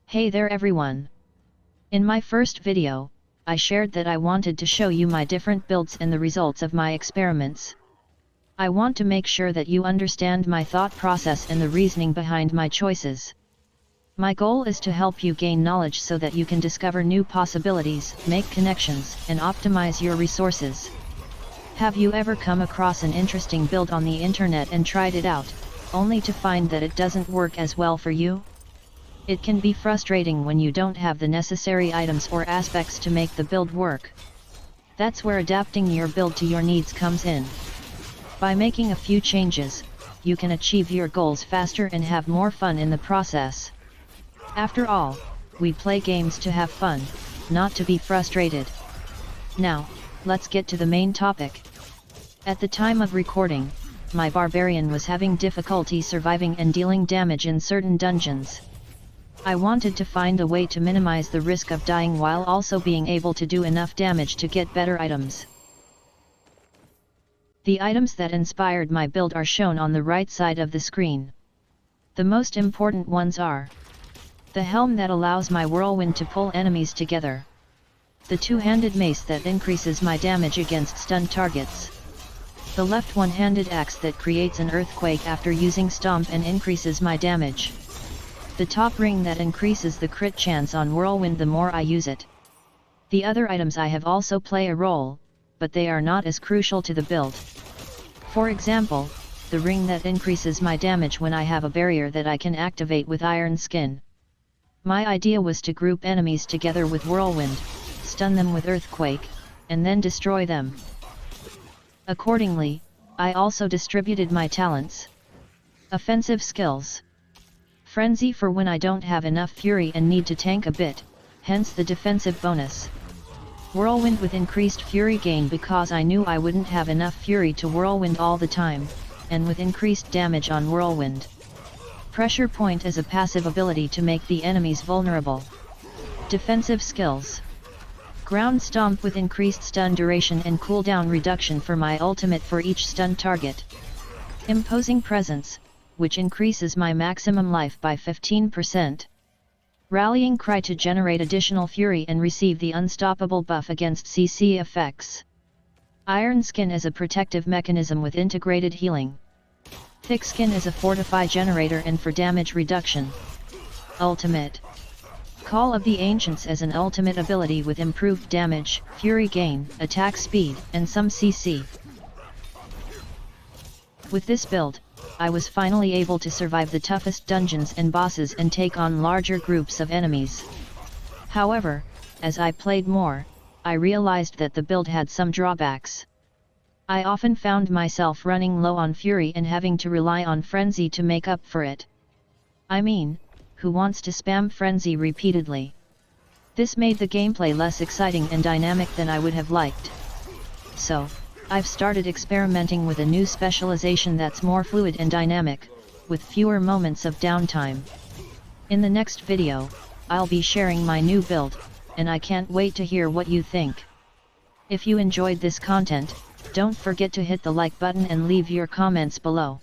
Hey there everyone! In my first video, I shared that I wanted to show you my different builds and the results of my experiments. I want to make sure that you understand my thought process and the reasoning behind my choices. My goal is to help you gain knowledge so that you can discover new possibilities, make connections, and optimize your resources. Have you ever come across an interesting build on the internet and tried it out, only to find that it doesn't work as well for you? It can be frustrating when you don't have the necessary items or aspects to make the build work. That's where adapting your build to your needs comes in. By making a few changes, you can achieve your goals faster and have more fun in the process. After all, we play games to have fun, not to be frustrated. Now, let's get to the main topic. At the time of recording, my Barbarian was having difficulty surviving and dealing damage in certain dungeons. I wanted to find a way to minimize the risk of dying while also being able to do enough damage to get better items. The items that inspired my build are shown on the right side of the screen. The most important ones are the helm that allows my Whirlwind to pull enemies together, the two-handed mace that increases my damage against stun targets, the left one-handed axe that creates an earthquake after using stomp and increases my damage, the top ring that increases the crit chance on Whirlwind the more I use it. The other items I have also play a role, but they are not as crucial to the build. For example, the ring that increases my damage when I have a barrier that I can activate with iron skin. My idea was to group enemies together with Whirlwind, stun them with earthquake, and then destroy them. Accordingly, I also distributed my talents. Offensive skills. Frenzy for when I don't have enough fury and need to tank a bit, hence the defensive bonus. Whirlwind with increased fury gain because I knew I wouldn't have enough fury to Whirlwind all the time, and with increased damage on Whirlwind. Pressure point as a passive ability to make the enemies vulnerable. Defensive skills. Ground Stomp with increased stun duration and cooldown reduction for my ultimate for each stun target. Imposing Presence, which increases my maximum life by 15%. Rallying Cry to generate additional fury and receive the unstoppable buff against CC effects. Iron Skin as a protective mechanism with integrated healing. Thick Skin as a fortify generator and for damage reduction. Ultimate. Call of the Ancients as an ultimate ability with improved damage, fury gain, attack speed, and some CC. With this build, I was finally able to survive the toughest dungeons and bosses and take on larger groups of enemies. However, as I played more, I realized that the build had some drawbacks. I often found myself running low on fury and having to rely on frenzy to make up for it. I mean, who wants to spam frenzy repeatedly? This made the gameplay less exciting and dynamic than I would have liked. So, I've started experimenting with a new specialization that's more fluid and dynamic, with fewer moments of downtime. In the next video, I'll be sharing my new build, and I can't wait to hear what you think. If you enjoyed this content, don't forget to hit the like button and leave your comments below.